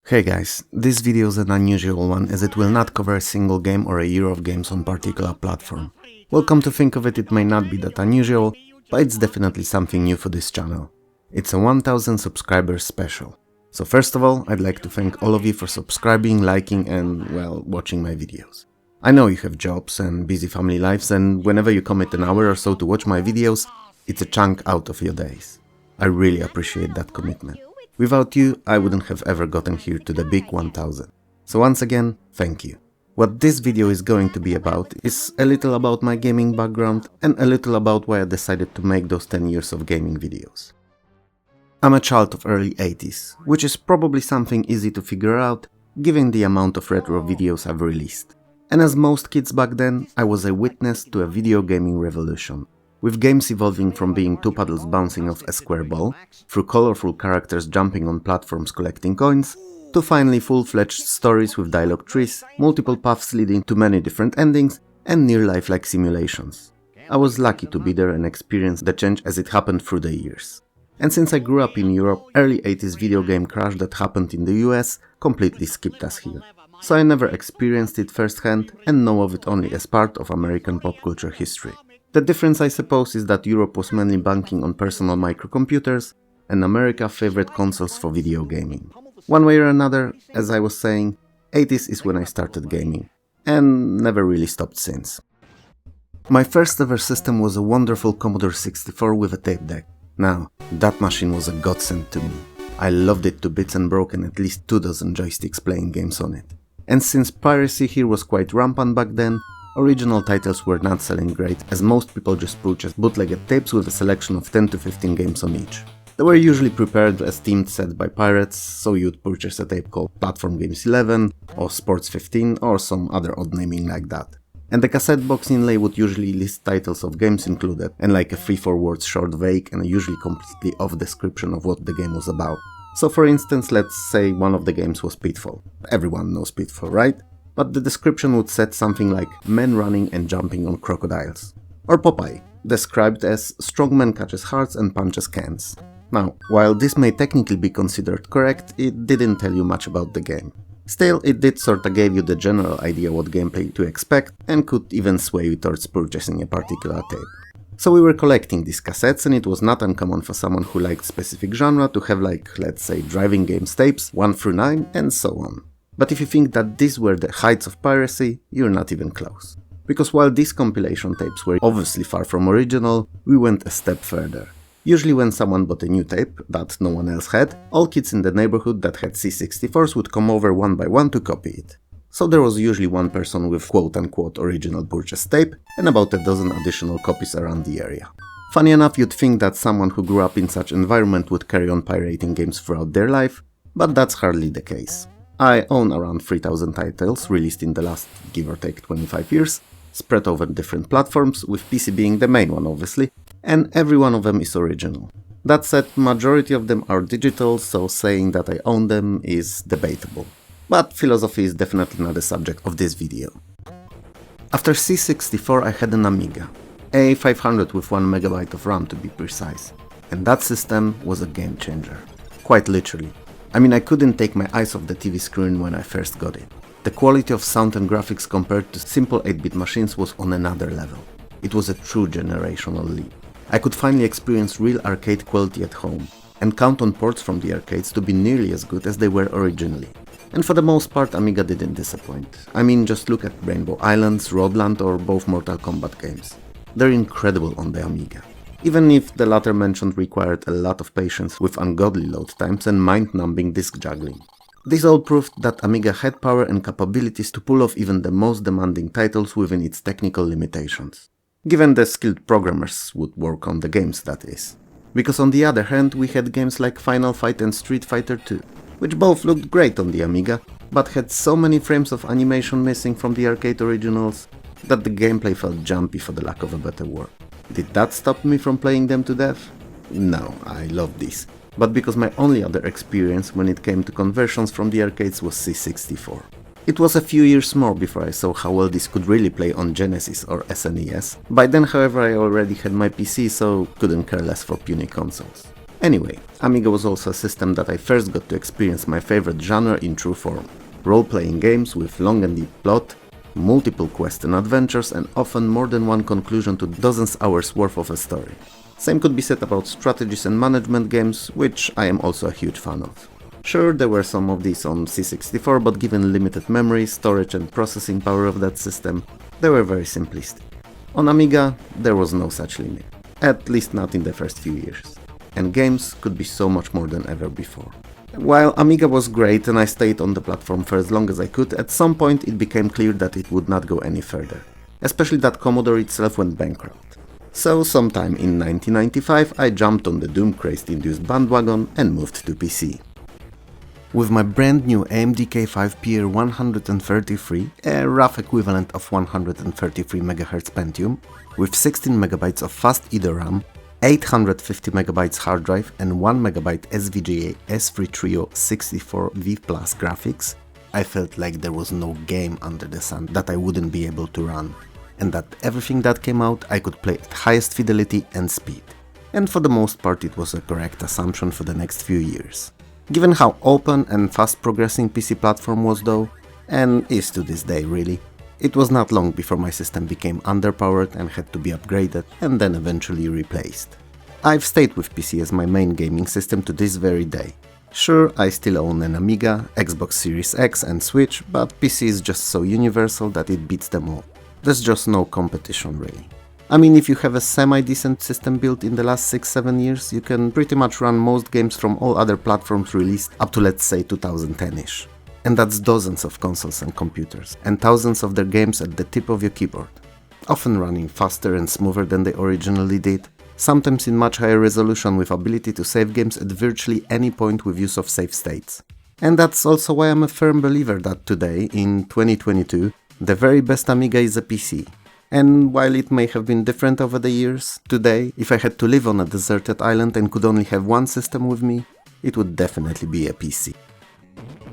Hey guys, this video is an unusual one as it will not cover a single game or a year of games on particular platform. Well, come to think of it, it may not be that unusual, but it's definitely something new for this channel. It's a 1000 subscribers special. So first of all, I'd like to thank all of you for subscribing, liking and, well, watching my videos. I know you have jobs and busy family lives, and whenever you commit an hour or so to watch my videos, it's a chunk out of your days. I really appreciate that commitment. Without you, I wouldn't have ever gotten here to the big 1000. So once again, thank you. What this video is going to be about is a little about my gaming background and a little about why I decided to make those 10 years of gaming videos. I'm a child of early 80s, which is probably something easy to figure out given the amount of retro videos I've released. And as most kids back then, I was a witness to a video gaming revolution. With games evolving from being two paddles bouncing off a square ball, through colorful characters jumping on platforms collecting coins, to finally full-fledged stories with dialogue trees, multiple paths leading to many different endings, and near lifelike simulations. I was lucky to be there and experience the change as it happened through the years. And since I grew up in Europe, early 80s video game crash that happened in the US completely skipped us here. So I never experienced it firsthand and know of it only as part of American pop culture history. The difference, I suppose, is that Europe was mainly banking on personal microcomputers and America favored consoles for video gaming. One way or another, as I was saying, 80s is when I started gaming, and never really stopped since. My first ever system was a wonderful Commodore 64 with a tape deck. Now, that machine was a godsend to me. I loved it to bits and broke at least 24 joysticks playing games on it. And since piracy here was quite rampant back then, original titles were not selling great, as most people just purchased bootlegged tapes with a selection of 10 to 15 games on each. They were usually prepared as themed sets by pirates, so you'd purchase a tape called Platform Games 11 or Sports 15 or some other odd naming like that. And the cassette box inlay would usually list titles of games included, and like a 3-4 words short vague and a usually completely off description of what the game was about. So for instance, let's say one of the games was Pitfall. Everyone knows Pitfall, right? But the description would set something like men running and jumping on crocodiles. Or Popeye, described as strong man catches hearts and punches cans. Now, while this may technically be considered correct, it didn't tell you much about the game. Still, it did sorta give you the general idea what gameplay to expect and could even sway you towards purchasing a particular tape. So we were collecting these cassettes, and it was not uncommon for someone who liked specific genre to have, like, let's say, driving games tapes 1 through 9 and so on. But if you think that these were the heights of piracy, you're not even close. Because while these compilation tapes were obviously far from original, we went a step further. Usually when someone bought a new tape that no one else had, all kids in the neighborhood that had C64s would come over one by one to copy it. So there was usually one person with quote-unquote original purchase tape and about a dozen additional copies around the area. Funny enough, you'd think that someone who grew up in such environment would carry on pirating games throughout their life, but that's hardly the case. I own around 3000 titles released in the last, give or take, 25 years, spread over different platforms, with PC being the main one obviously, and every one of them is original. That said, majority of them are digital, so saying that I own them is debatable. But philosophy is definitely not the subject of this video. After C64 I had an Amiga, A500 with 1 MB of RAM to be precise, and that system was a game changer. Quite literally. I mean, I couldn't take my eyes off the TV screen when I first got it. The quality of sound and graphics compared to simple 8-bit machines was on another level. It was a true generational leap. I could finally experience real arcade quality at home, and count on ports from the arcades to be nearly as good as they were originally. And for the most part, Amiga didn't disappoint. I mean, just look at Rainbow Islands, Roadland or both Mortal Kombat games. They're incredible on the Amiga. Even if the latter mentioned required a lot of patience with ungodly load times and mind-numbing disk juggling. This all proved that Amiga had power and capabilities to pull off even the most demanding titles within its technical limitations. Given the skilled programmers would work on the games, that is. Because on the other hand, we had games like Final Fight and Street Fighter 2, which both looked great on the Amiga, but had so many frames of animation missing from the arcade originals that the gameplay felt jumpy, for the lack of a better word. Did that stop me from playing them to death? No, I loved these. But because my only other experience when it came to conversions from the arcades was C64. It was a few years more before I saw how well this could really play on Genesis or SNES. By then, however, I already had my PC, so couldn't care less for puny consoles. Anyway, Amiga was also a system that I first got to experience my favorite genre in true form. Role-playing games with long and deep plot, multiple quests and adventures, and often more than one conclusion to dozens hours worth of a story. Same could be said about strategies and management games, which I am also a huge fan of. Sure, there were some of these on C64, but given limited memory, storage and processing power of that system, they were very simplistic. On Amiga, there was no such limit, at least not in the first few years, and games could be so much more than ever before. While Amiga was great and I stayed on the platform for as long as I could, at some point it became clear that it would not go any further, especially that Commodore itself went bankrupt. So sometime in 1995 I jumped on the Doom-crazed-induced bandwagon and moved to PC. With my brand new AMD K5 PR133, a rough equivalent of 133 MHz Pentium, with 16 MB of fast either RAM, 850 MB hard drive and 1 MB SVGA S3 Trio 64V Plus graphics, I felt like there was no game under the sun that I wouldn't be able to run, and that everything that came out I could play at highest fidelity and speed. And for the most part it was a correct assumption for the next few years. Given how open and fast progressing PC platform was though, and is to this day really, it was not long before my system became underpowered and had to be upgraded and then eventually replaced. I've stayed with PC as my main gaming system to this very day. Sure, I still own an Amiga, Xbox Series X and Switch, but PC is just so universal that it beats them all. There's just no competition really. I mean, if you have a semi-decent system built in the last 6-7 years, you can pretty much run most games from all other platforms released up to let's say 2010-ish. And that's dozens of consoles and computers, and thousands of their games at the tip of your keyboard. Often running faster and smoother than they originally did, sometimes in much higher resolution with ability to save games at virtually any point with use of save states. And that's also why I'm a firm believer that today, in 2022, the very best Amiga is a PC. And while it may have been different over the years, today, if I had to live on a deserted island and could only have one system with me, it would definitely be a PC.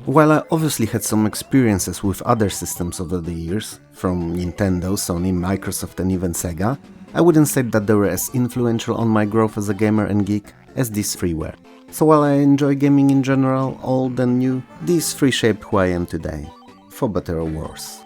While I obviously had some experiences with other systems over the years, from Nintendo, Sony, Microsoft and even Sega, I wouldn't say that they were as influential on my growth as a gamer and geek as these three were. So while I enjoy gaming in general, old and new, these three shaped who I am today, for better or worse.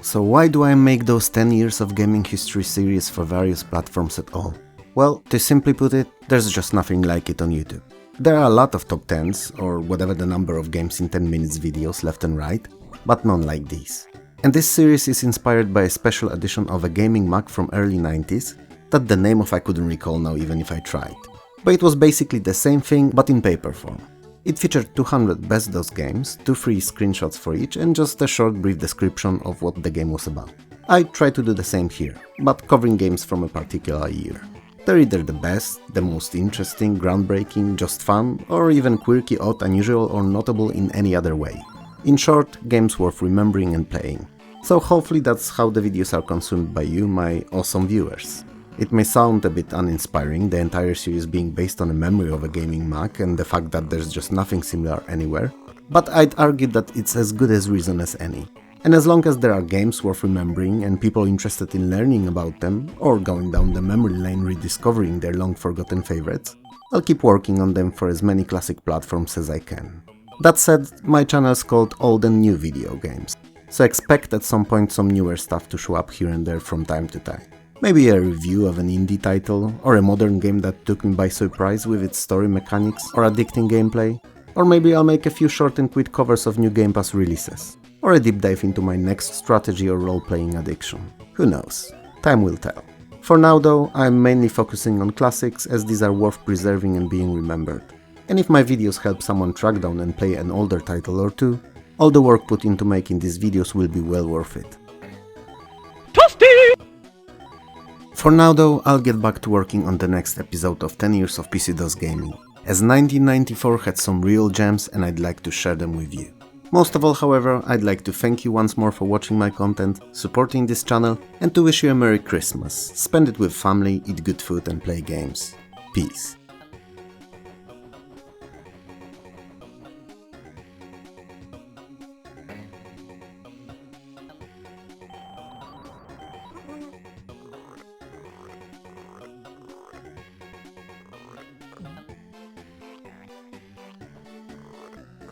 So why do I make those 10 years of gaming history series for various platforms at all? Well, to simply put it, there's just nothing like it on YouTube. There are a lot of top 10s, or whatever the number of games in 10 minutes videos left and right, but none like these. And this series is inspired by a special edition of a gaming Mac from early 90s, that the name of I couldn't recall now even if I tried. But it was basically the same thing but in paper form. It featured 200 best DOS games, 2 free screenshots for each and just a short brief description of what the game was about. I try to do the same here, but covering games from a particular year. They're either the best, the most interesting, groundbreaking, just fun, or even quirky, odd, unusual or notable in any other way. In short, games worth remembering and playing. So hopefully that's how the videos are consumed by you, my awesome viewers. It may sound a bit uninspiring, the entire series being based on a memory of a gaming Mac and the fact that there's just nothing similar anywhere, but I'd argue that it's as good as reason as any. And as long as there are games worth remembering and people interested in learning about them, or going down the memory lane rediscovering their long-forgotten favorites, I'll keep working on them for as many classic platforms as I can. That said, my channel is called Old and New Video Games, so expect at some point some newer stuff to show up here and there from time to time. Maybe a review of an indie title, or a modern game that took me by surprise with its story mechanics or addicting gameplay, or maybe I'll make a few short and quick covers of new Game Pass releases, or a deep dive into my next strategy or role-playing addiction. Who knows? Time will tell. For now though, I'm mainly focusing on classics as these are worth preserving and being remembered. And if my videos help someone track down and play an older title or two, all the work put into making these videos will be well worth it. For now though, I'll get back to working on the next episode of 10 years of PC-DOS gaming, as 1994 had some real gems and I'd like to share them with you. Most of all, however, I'd like to thank you once more for watching my content, supporting this channel, and to wish you a Merry Christmas. Spend it with family, eat good food and play games. Peace.